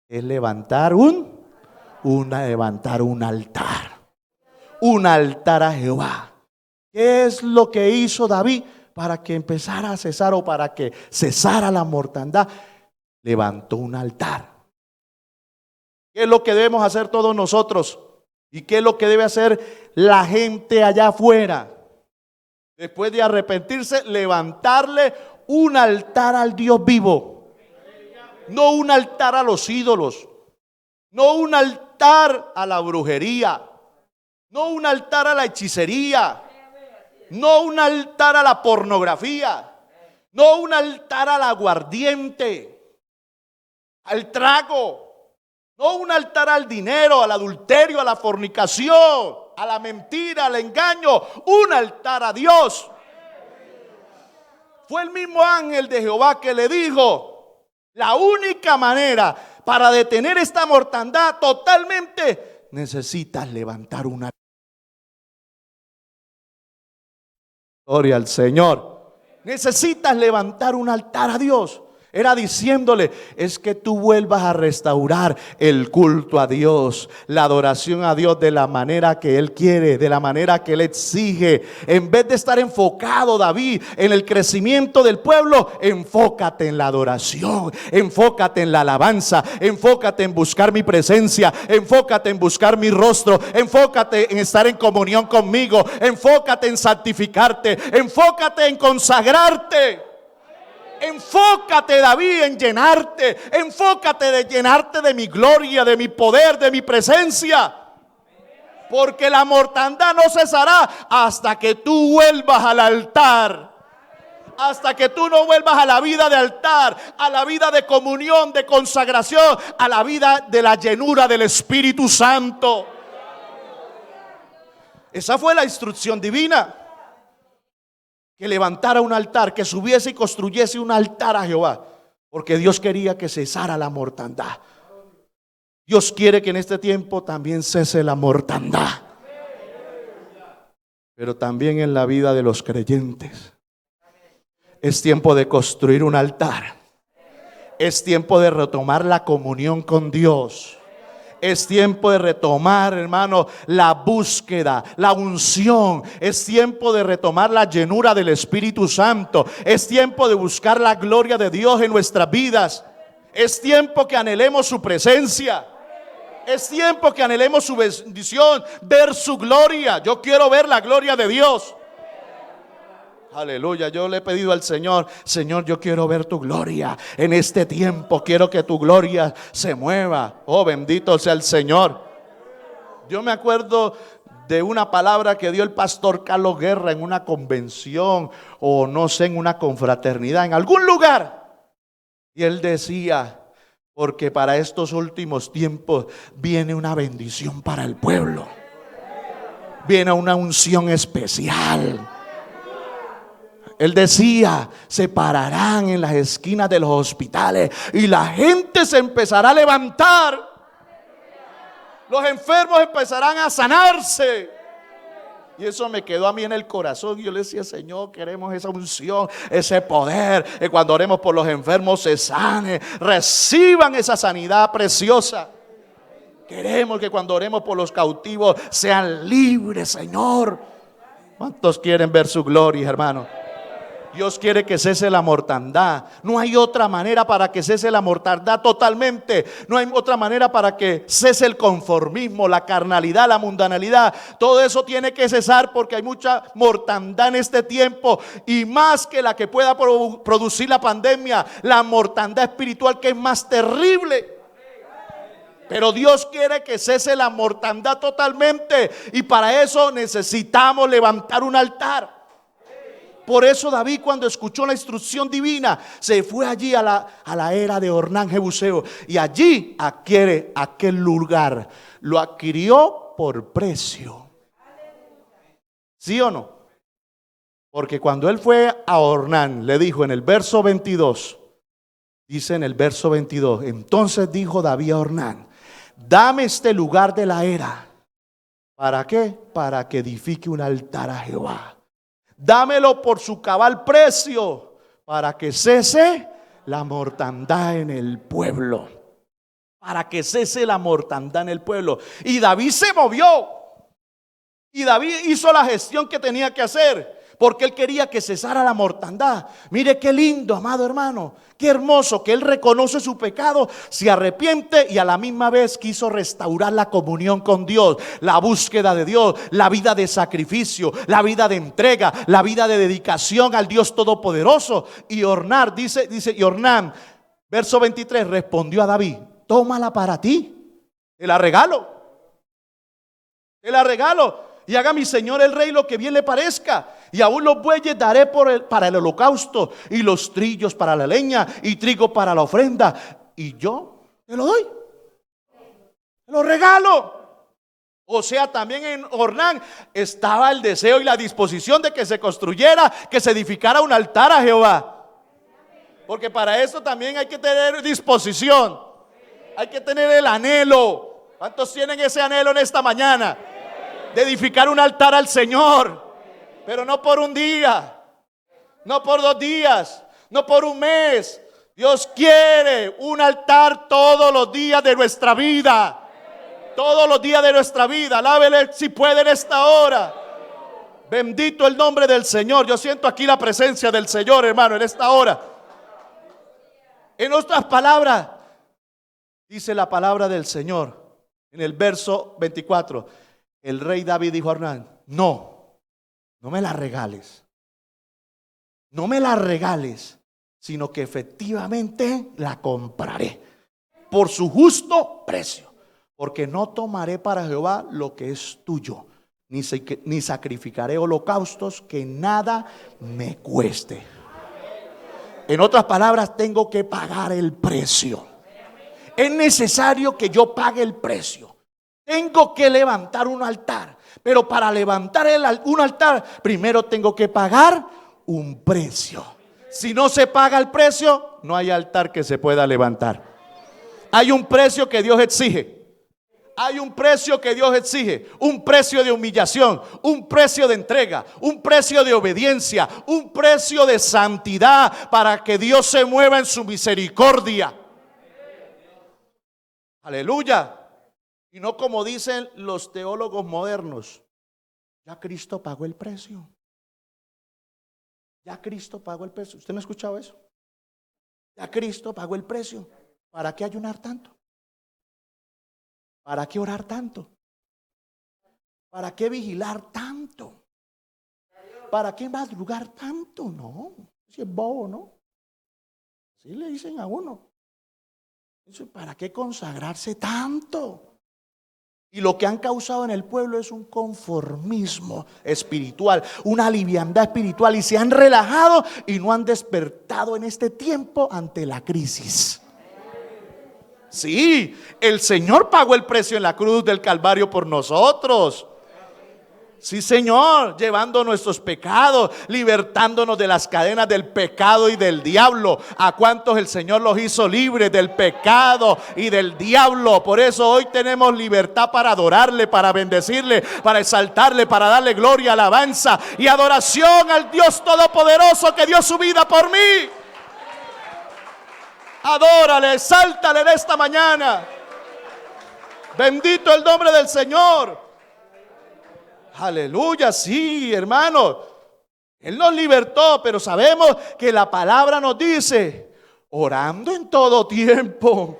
es levantar un altar. Un altar a Jehová. ¿Qué es lo que hizo David para que empezara a cesar o para que cesara la mortandad? Levantó un altar. ¿Qué es lo que debemos hacer todos nosotros? ¿Y qué es lo que debe hacer la gente allá afuera? Después de arrepentirse, levantarle un altar al Dios vivo. No un altar a los ídolos. No un altar a la brujería. No un altar a la hechicería. No un altar a la pornografía. No un altar al aguardiente, al trago. No un altar al dinero, al adulterio, a la fornicación, a la mentira, al engaño. Un altar a Dios. Fue el mismo ángel de Jehová que le dijo: la única manera para detener esta mortandad totalmente, necesitas levantar una. Gloria al Señor. Necesitas levantar un altar a Dios. Era diciéndole, es que tú vuelvas a restaurar el culto a Dios, la adoración a Dios de la manera que Él quiere, de la manera que Él exige. En vez de estar enfocado, David, en el crecimiento del pueblo, enfócate en la adoración, enfócate en la alabanza, enfócate en buscar mi presencia, enfócate en buscar mi rostro, enfócate en estar en comunión conmigo, enfócate en santificarte, enfócate en consagrarte. Enfócate, David, en llenarte. Enfócate de llenarte de mi gloria, de mi poder, de mi presencia. Porque la mortandad no cesará hasta que tú vuelvas al altar. Hasta que tú no vuelvas a la vida de altar, a la vida de comunión, de consagración, a la vida de la llenura del Espíritu Santo. Esa fue la instrucción divina. Que levantara un altar, que subiese y construyese un altar a Jehová, porque Dios quería que cesara la mortandad. Dios quiere que en este tiempo también cese la mortandad, pero también en la vida de los creyentes. Es tiempo de construir un altar. Es tiempo de retomar la comunión con Dios. Es tiempo de retomar, hermano, la búsqueda, la unción. Es tiempo de retomar la llenura del Espíritu Santo. Es tiempo de buscar la gloria de Dios en nuestras vidas. Es tiempo que anhelemos su presencia. Es tiempo que anhelemos su bendición, ver su gloria. Yo quiero ver la gloria de Dios. Aleluya, yo le he pedido al Señor, Señor, yo quiero ver tu gloria en este tiempo, quiero que tu gloria se mueva. Oh, bendito sea el Señor. Yo me acuerdo de una palabra que dio el pastor Carlos Guerra en una convención, o no sé, en una confraternidad, en algún lugar. Y él decía, porque para estos últimos tiempos viene una bendición para el pueblo. Viene una unción especial. Él decía, se pararán en las esquinas de los hospitales y la gente se empezará a levantar. Los enfermos empezarán a sanarse. Y eso me quedó a mí en el corazón. Yo le decía, Señor, queremos esa unción, ese poder, que cuando oremos por los enfermos se sane, reciban esa sanidad preciosa. Queremos que cuando oremos por los cautivos sean libres, Señor. ¿Cuántos quieren ver su gloria, hermano? Dios quiere que cese la mortandad. No hay otra manera para que cese la mortandad totalmente. No hay otra manera para que cese el conformismo, la carnalidad, la mundanalidad. Todo eso tiene que cesar porque hay mucha mortandad en este tiempo. Y más que la que pueda producir la pandemia, la mortandad espiritual, que es más terrible. Pero Dios quiere que cese la mortandad totalmente. Y para eso necesitamos levantar un altar. Por eso David, cuando escuchó la instrucción divina, se fue allí a la era de Ornán Jebuseo, y allí adquiere aquel lugar. Lo adquirió por precio. ¿Sí o no? Porque cuando él fue a Ornán, le dijo en el verso 22, dice en el verso 22, entonces dijo David a Ornán, dame este lugar de la era. ¿Para qué? Para que edifique un altar a Jehová. Dámelo por su cabal precio, para que cese la mortandad en el pueblo. Para que cese la mortandad en el pueblo. Y David se movió. Y David hizo la gestión que tenía que hacer, porque él quería que cesara la mortandad. Mire qué lindo, amado hermano. Qué hermoso que él reconoce su pecado, se arrepiente y a la misma vez quiso restaurar la comunión con Dios, la búsqueda de Dios, la vida de sacrificio, la vida de entrega, la vida de dedicación al Dios Todopoderoso. Y Ornán, dice y Ornán, verso 23, respondió a David, tómala para ti, te la regalo. Te la regalo. Y haga mi señor el rey lo que bien le parezca. Y aún los bueyes daré para el holocausto, y los trillos para la leña, y trigo para la ofrenda. Y yo te lo doy, te lo regalo. O sea, también en Ornán estaba el deseo y la disposición de que se construyera, que se edificara un altar a Jehová. Porque para eso también hay que tener disposición, hay que tener el anhelo. ¿Cuántos tienen ese anhelo en esta mañana? De edificar un altar al Señor. Pero no por un día, no por 2 días, no por un mes. Dios quiere un altar todos los días de nuestra vida. Todos los días de nuestra vida. Alábele si puede en esta hora. Bendito el nombre del Señor. Yo siento aquí la presencia del Señor, hermano, en esta hora. En otras palabras, dice la palabra del Señor en el verso 24. El rey David dijo a Ornán: no me la regales. No me la regales, sino que efectivamente la compraré por su justo precio. Porque no tomaré para Jehová lo que es tuyo, ni sacrificaré holocaustos que nada me cueste. En otras palabras, tengo que pagar el precio. Es necesario que yo pague el precio. Tengo que levantar un altar. Pero para levantar un altar, primero tengo que pagar un precio. Si no se paga el precio, no hay altar que se pueda levantar. Hay un precio que Dios exige. Hay un precio que Dios exige, un precio de humillación, un precio de entrega, un precio de obediencia, un precio de santidad para que Dios se mueva en su misericordia. Aleluya. Y no como dicen los teólogos modernos: ya Cristo pagó el precio. Ya Cristo pagó el precio. ¿Usted no ha escuchado eso? Ya Cristo pagó el precio. ¿Para qué ayunar tanto? ¿Para qué orar tanto? ¿Para qué vigilar tanto? ¿Para qué madrugar tanto? No, si es bobo, ¿no? Así le dicen a uno. ¿Para qué consagrarse tanto? Y lo que han causado en el pueblo es un conformismo espiritual, una liviandad espiritual, y se han relajado y no han despertado en este tiempo ante la crisis. Sí, el Señor pagó el precio en la cruz del Calvario por nosotros. Sí, Señor, llevando nuestros pecados, libertándonos de las cadenas del pecado y del diablo. ¿A cuántos el Señor los hizo libres del pecado y del diablo? Por eso hoy tenemos libertad para adorarle, para bendecirle, para exaltarle, para darle gloria, alabanza y adoración al Dios Todopoderoso que dio su vida por mí. Adórale, exáltale en esta mañana. Bendito el nombre del Señor. Aleluya, sí, hermano. Él nos libertó, pero sabemos que la palabra nos dice: orando en todo tiempo,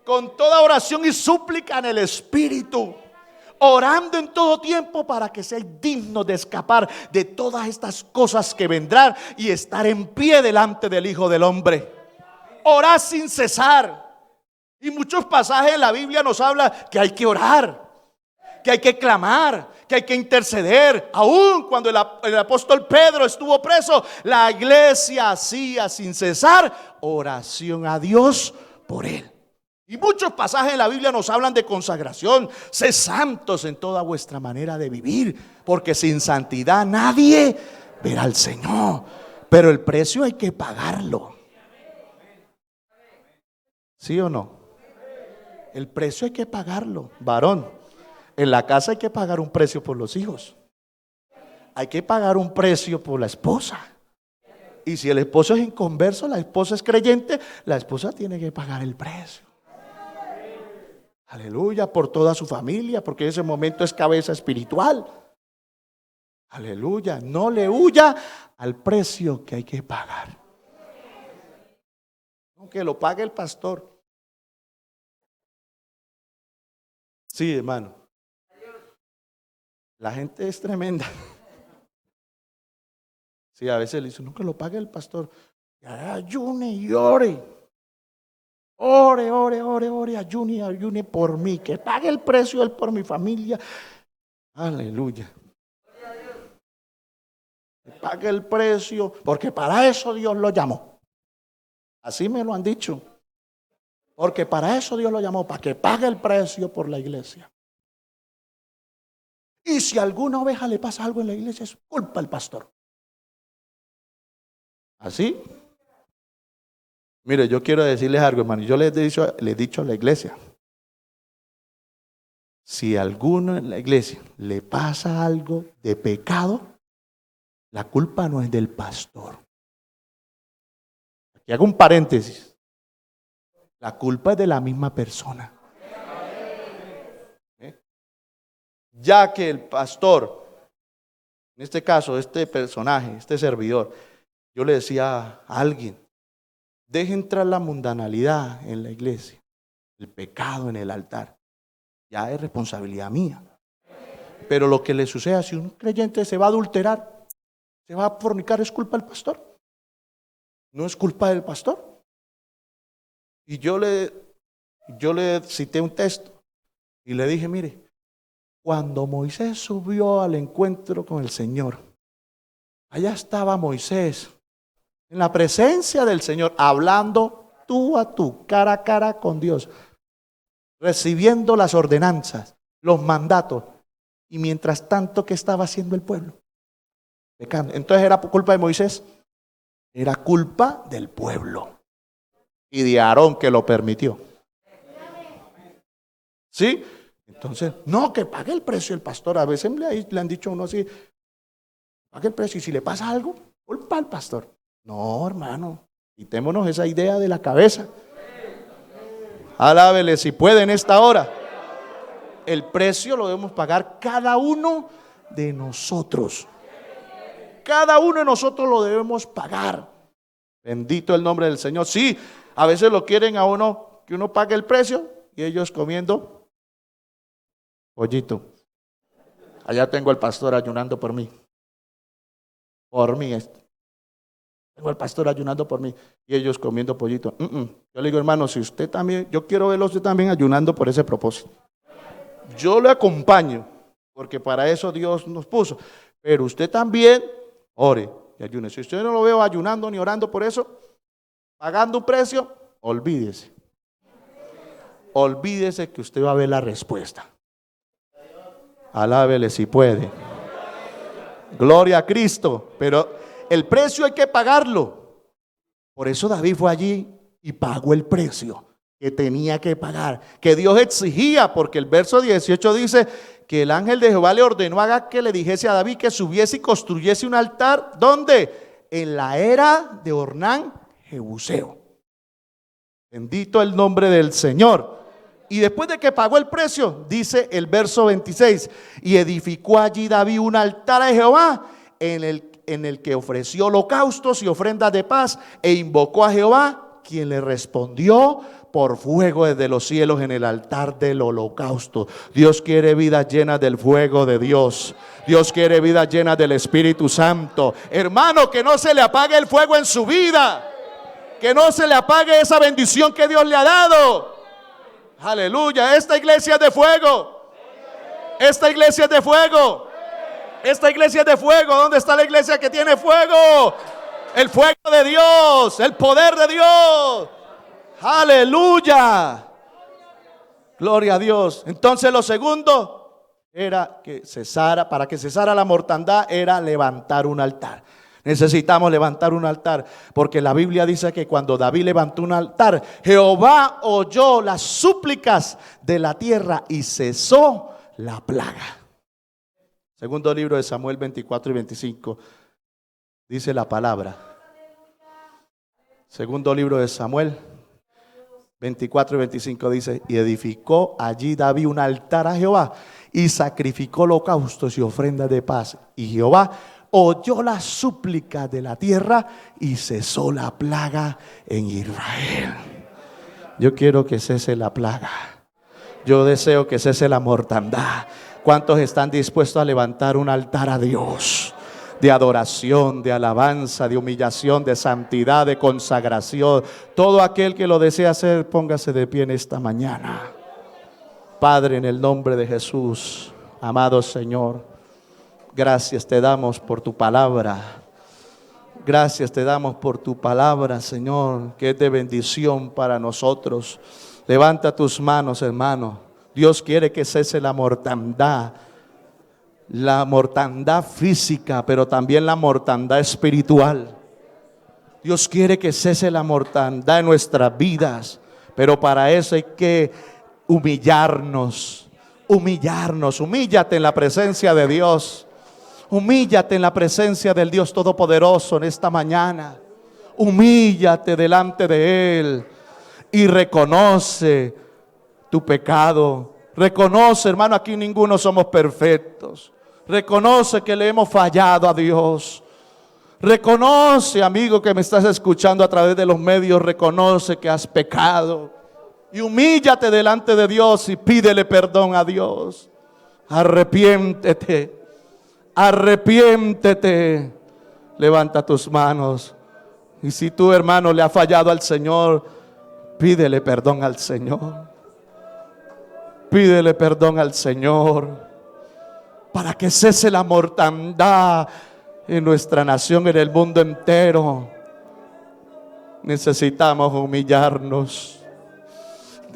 con toda oración y súplica en el Espíritu. Orando en todo tiempo para que seáis dignos de escapar de todas estas cosas que vendrán y estar en pie delante del Hijo del Hombre. Orad sin cesar. Y muchos pasajes en la Biblia nos hablan que hay que orar, que hay que clamar, que hay que interceder. Aún cuando el apóstol Pedro estuvo preso, la iglesia hacía sin cesar oración a Dios por él. Y muchos pasajes en la Biblia nos hablan de consagración. Sed santos en toda vuestra manera de vivir, porque sin santidad nadie verá al Señor. Pero el precio hay que pagarlo. ¿Sí o no? El precio hay que pagarlo, varón. En la casa hay que pagar un precio por los hijos. Hay que pagar un precio por la esposa. Y si el esposo es inconverso, la esposa es creyente, la esposa tiene que pagar el precio. Aleluya, por toda su familia, porque en ese momento es cabeza espiritual. Aleluya, no le huya al precio que hay que pagar. Aunque lo pague el pastor. Sí, hermano. La gente es tremenda. Sí, a veces le dice: no, que lo pague el pastor. Ayune y ore. Ore, ayune por mí. Que pague el precio él por mi familia. Aleluya. pague el precio, porque para eso Dios lo llamó. Así me lo han dicho. Porque para eso Dios lo llamó, para que pague el precio por la iglesia. Y si a alguna oveja le pasa algo en la iglesia, es culpa del pastor. ¿Así? Mire, yo quiero decirles algo, hermano. Yo les he dicho a la iglesia. Si a alguno en la iglesia le pasa algo de pecado, la culpa no es del pastor. Aquí hago un paréntesis. La culpa es de la misma persona. Ya que el pastor, en este caso, este personaje, este servidor, yo le decía a alguien, deje entrar la mundanalidad en la iglesia, el pecado en el altar. Ya es responsabilidad mía. Pero lo que le suceda, si un creyente se va a adulterar, se va a fornicar, ¿es culpa del pastor? ¿No es culpa del pastor? Y yo le cité un texto y le dije, mire, cuando Moisés subió al encuentro con el Señor, allá estaba Moisés, en la presencia del Señor, hablando tú a tú, cara a cara con Dios, recibiendo las ordenanzas, los mandatos. Y mientras tanto, ¿qué estaba haciendo el pueblo? Pecando. Entonces, ¿era culpa de Moisés? Era culpa del pueblo y de Aarón, que lo permitió. ¿Sí? Entonces, no, que pague el precio el pastor. A veces le han dicho a uno así, pague el precio y si le pasa algo, culpa al pastor. No, hermano, quitémonos esa idea de la cabeza. Alábele si puede en esta hora. El precio lo debemos pagar cada uno de nosotros. Cada uno de nosotros lo debemos pagar. Bendito el nombre del Señor. Sí, a veces lo quieren a uno, que uno pague el precio y ellos comiendo pollito. Allá tengo al pastor ayunando por mí. Por mí. Tengo al pastor ayunando por mí y ellos comiendo pollito. Yo le digo, hermano, si usted también, yo quiero verlo usted también ayunando por ese propósito. Yo le acompaño, porque para eso Dios nos puso. Pero usted también ore y ayune. Si usted no lo veo ayunando ni orando por eso, pagando un precio, olvídese. Olvídese que usted va a ver la respuesta. Alábele si puede. Gloria a Cristo. Pero el precio hay que pagarlo. Por eso David fue allí y pagó el precio que tenía que pagar, que Dios exigía, porque el verso 18 dice que el ángel de Jehová le ordenó que le dijese a David que subiese y construyese un altar. ¿Dónde? En la era de Ornán Jebuseo. Bendito el nombre del Señor. Y después de que pagó el precio, dice el verso 26, y edificó allí David un altar a Jehová en el que ofreció holocaustos y ofrendas de paz e invocó a Jehová, quien le respondió por fuego desde los cielos en el altar del holocausto. Dios quiere vidas llenas del fuego de Dios. Dios quiere vidas llenas del Espíritu Santo. Hermano, que no se le apague el fuego en su vida. Que no se le apague esa bendición que Dios le ha dado. Aleluya, esta iglesia es de fuego. Esta iglesia es de fuego. Esta iglesia es de fuego. ¿Dónde está la iglesia que tiene fuego? El fuego de Dios, el poder de Dios. Aleluya. Gloria a Dios. Entonces lo segundo era que cesara, para que cesara la mortandad, era levantar un altar. Necesitamos levantar un altar, porque la Biblia dice que cuando David levantó un altar, Jehová oyó las súplicas de la tierra y cesó la plaga. Segundo libro de Samuel 24 y 25 dice la palabra. Segundo libro de Samuel 24 y 25 dice, y edificó allí David un altar a Jehová y sacrificó holocaustos y ofrendas de paz. Y Jehová oyó la súplica de la tierra y cesó la plaga en Israel. Yo quiero que cese la plaga. Yo deseo que cese la mortandad. ¿Cuántos están dispuestos a levantar un altar a Dios? De adoración, de alabanza, de humillación, de santidad, de consagración. Todo aquel que lo desea hacer, póngase de pie en esta mañana. Padre, en el nombre de Jesús, amado Señor, Gracias te damos por tu palabra. Gracias te damos por tu palabra, Señor, que es de bendición para nosotros. Levanta tus manos, hermano. Dios quiere que cese la mortandad física, pero también la mortandad espiritual. Dios quiere que cese la mortandad en nuestras vidas, pero para eso hay que humillarnos. Humíllate en la presencia de Dios. Humíllate en la presencia del Dios Todopoderoso en esta mañana. Humíllate delante de Él y reconoce tu pecado. Reconoce, hermano, aquí ninguno somos perfectos. Reconoce que le hemos fallado a Dios. Reconoce, amigo que me estás escuchando a través de los medios, reconoce que has pecado. Y humíllate delante de Dios y pídele perdón a Dios. Arrepiéntete. Arrepiéntete. Levanta tus manos. Y si tú, hermano, le has fallado al Señor, pídele perdón al Señor. Pídele perdón al Señor para que cese la mortandad en nuestra nación, en el mundo entero. Necesitamos humillarnos.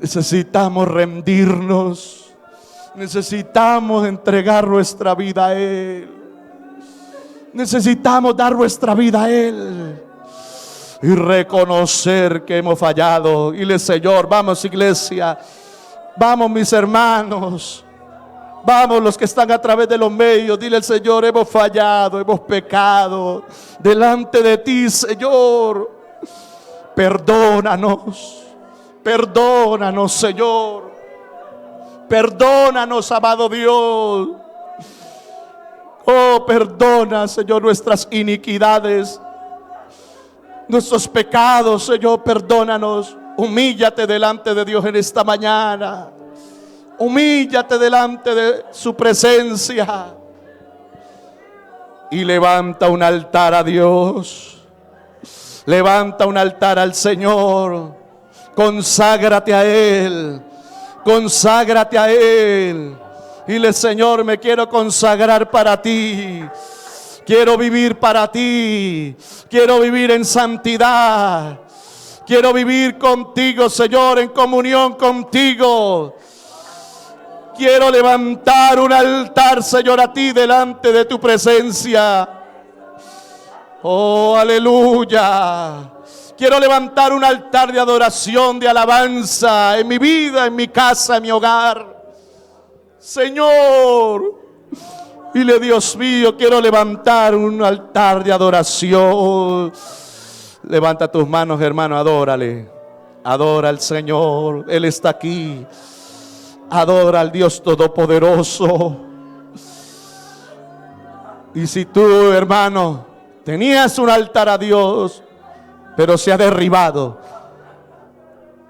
Necesitamos rendirnos. Necesitamos entregar nuestra vida a Él. Necesitamos dar nuestra vida a Él y reconocer que hemos fallado. Dile, Señor, vamos, iglesia. Vamos, mis hermanos. Vamos, los que están a través de los medios. Dile al Señor, hemos fallado, hemos pecado delante de ti, Señor. Perdónanos. Perdónanos, Señor. Perdónanos, amado Dios. Oh, perdona, Señor, nuestras iniquidades, nuestros pecados, Señor, perdónanos. Humíllate delante de Dios en esta mañana. Humíllate delante de su presencia y levanta un altar a Dios. Levanta un altar al Señor. Conságrate a Él. Conságrate a Él. Dile, Señor, me quiero consagrar para ti. Quiero vivir para ti. Quiero vivir en santidad. Quiero vivir contigo, Señor, en comunión contigo. Quiero levantar un altar, Señor, a ti delante de tu presencia. Oh, aleluya. Quiero levantar un altar de adoración, de alabanza en mi vida, en mi casa, en mi hogar. Señor, dile, Dios mío, quiero levantar un altar de adoración. Levanta tus manos, hermano, adórale. Adora al Señor, Él está aquí. Adora al Dios Todopoderoso. Y si tú, hermano, tenías un altar a Dios, pero se ha derribado,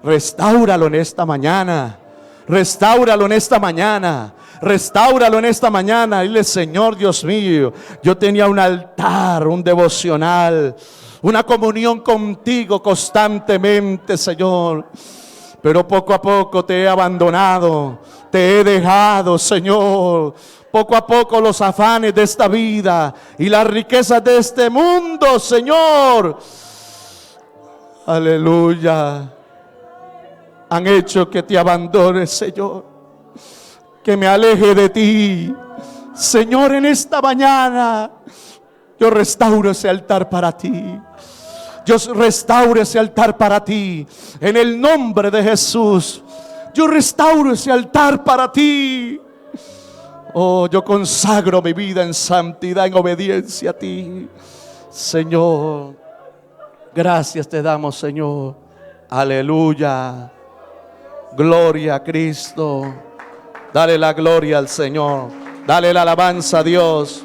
restáuralo en esta mañana. Restáuralo en esta mañana. Restáuralo en esta mañana. Dile, Señor Dios mío, yo tenía un altar, un devocional, una comunión contigo constantemente, Señor. Pero poco a poco te he abandonado, te he dejado, Señor. Poco a poco los afanes de esta vida y las riquezas de este mundo, Señor, aleluya, han hecho que te abandones, Señor, que me aleje de ti. Señor, en esta mañana yo restauro ese altar para ti. Yo restauro ese altar para ti. En el nombre de Jesús, yo restauro ese altar para ti. Oh, yo consagro mi vida en santidad, en obediencia a ti, Señor. Gracias te damos, Señor. Aleluya. Gloria a Cristo. Dale la gloria al Señor. Dale la alabanza a Dios.